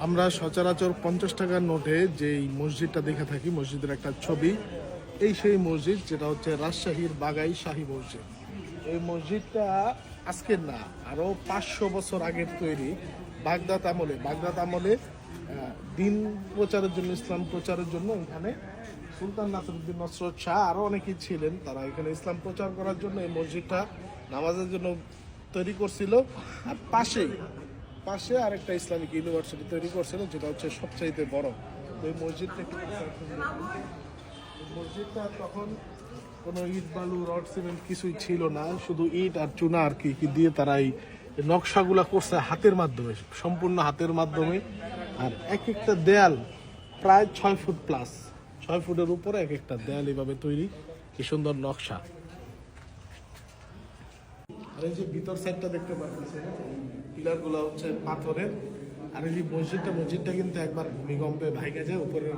আমরা সচরাচর 50 টাকার নোটে যেই মসজিদটা দেখে থাকি, মসজিদের একটা ছবি, এই সেই মসজিদ যেটা হচ্ছে রাজশাহীর বাগাই শাহী মসজিদ। এই মসজিদটা আজকের না, আরও 500 বছর আগের তৈরি। বাগদাদ আমলে দিন প্রচারের জন্য, ইসলাম প্রচারের জন্য এখানে সুলতান নাসিরউদ্দিন নসরত শাহ আরও অনেকেই ছিলেন, তারা এখানে ইসলাম প্রচার করার জন্য এই মসজিদটা নামাজের জন্য তৈরি করছিল। আর পাশে আরেকটা ইসলামিক ইউনিভার্সিটি তৈরি করছিল, যেটা হচ্ছে সবচাইতে বড়। তো এই মসজিদটা তখন কোনো ইট বালু রড সিমেন্ট কিছুই ছিল না, শুধু ইট আর চুনা আর কি দিয়ে তারা এই নকশাগুলা করছে হাতের মাধ্যমে, সম্পূর্ণ হাতের মাধ্যমে। আর এক একটা দেয়াল প্রায় 6 ফুট প্লাস, 6 ফুটের উপরে এক একটা দেয়াল এইভাবে তৈরি। কি সুন্দর নকশা। আর এই যে ভিতর সাইডটা দেখতে পাচ্ছেন, পিলারগুলো হচ্ছে পাথরের। আর এই যে মসজিদটা কিন্তু একবার ভূমিকম্পে ভাঙা যায়, উপরের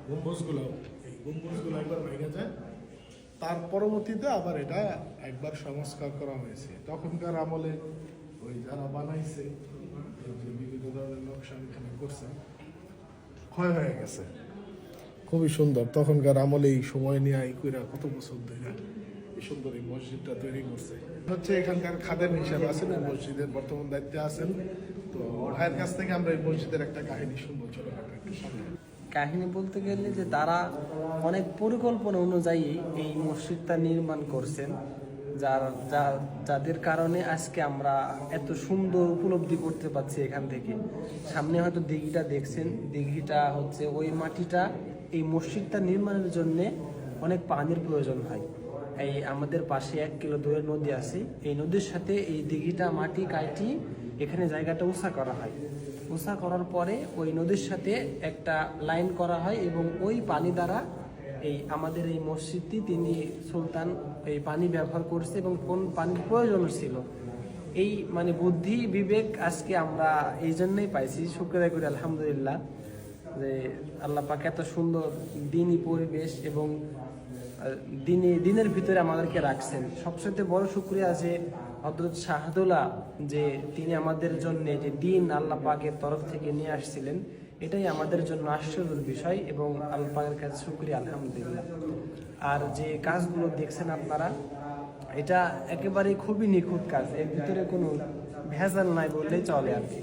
গম্বুজগুলো একবার ভাঙা যায়। তার পরবর্তীতে আবার এটা একবার সংস্কার করা হয়েছে। তখনকার আমলে ওই যারা বানাইছে বিভিন্ন ধরনের নকশা এখানে করছে, ক্ষয় হয়ে গেছে। খুবই সুন্দর, তখনকার আমলে এই সময় নিয়ে কইরা কত বছর ধরে এই সুন্দর এই মসজিদটা তৈরি করছে। হচ্ছে এখানকার খাদেম হিসাবে আছেন, এই মসজিদের বর্তমান দায়িত্বে আছেন। তো ভাইয়ের কাছ থেকে আমরা এই মসজিদের একটা কাহিনী শুনবো, চলো একটু সামনে। কাহিনী বলতে গেলে যে তারা অনেক পরিকল্পনা অনুযায়ী এই মসজিদটা নির্মাণ করছেন, যাদের কারণে আজকে আমরা এত সুন্দর উপলব্ধি করতে পারছি। এখান থেকে সামনে হয়তো দিঘিটা দেখছেন, দিঘিটা হচ্ছে ওই মাটিটা এই মসজিদটা নির্মাণের জন্য অনেক পানির প্রয়োজন হয়। এই আমাদের পাশে 1 কিলো দূরের নদী আছে, এই নদীর সাথে এই দিঘিটা মাটি কাটি এখানে জায়গাটা উঁচা করা হয়। উঁচা করার পরে ওই নদীর সাথে একটা লাইন করা হয় এবং ওই পানি দ্বারা এই আমাদের এই মসজিদটি তিনি সুলতান এই পানি ব্যবহার করছে এবং কোন পানির প্রয়োজন ছিল, এই মানে বুদ্ধি বিবেক আজকে আমরা এই জন্যই পাইছি। শুকরিয়া করি আলহামদুলিল্লাহ যে আল্লাহ পাক এত সুন্দর দিনী পরিবেশ এবং দিনের ভিতরে আমাদেরকে রাখছেন। সবচেয়ে বড় শুকরিয়া যে হযরত শাহদুল্লাহ, যে তিনি আমাদের জন্য যে দিন আল্লাহ পাকের তরফ থেকে নিয়ে আসছিলেন, এটাই আমাদের জন্য আশ্চর্যের বিষয় এবং আল্লাহ পাকের কাছে শুকরিয়া আলহামদুলিল্লাহ। আর যে কাজগুলো দেখছেন আপনারা, এটা একেবারে খুবই নিখুঁত কাজ, এর ভিতরে কোনো ভেজাল নাই বললেই চলে আর কি।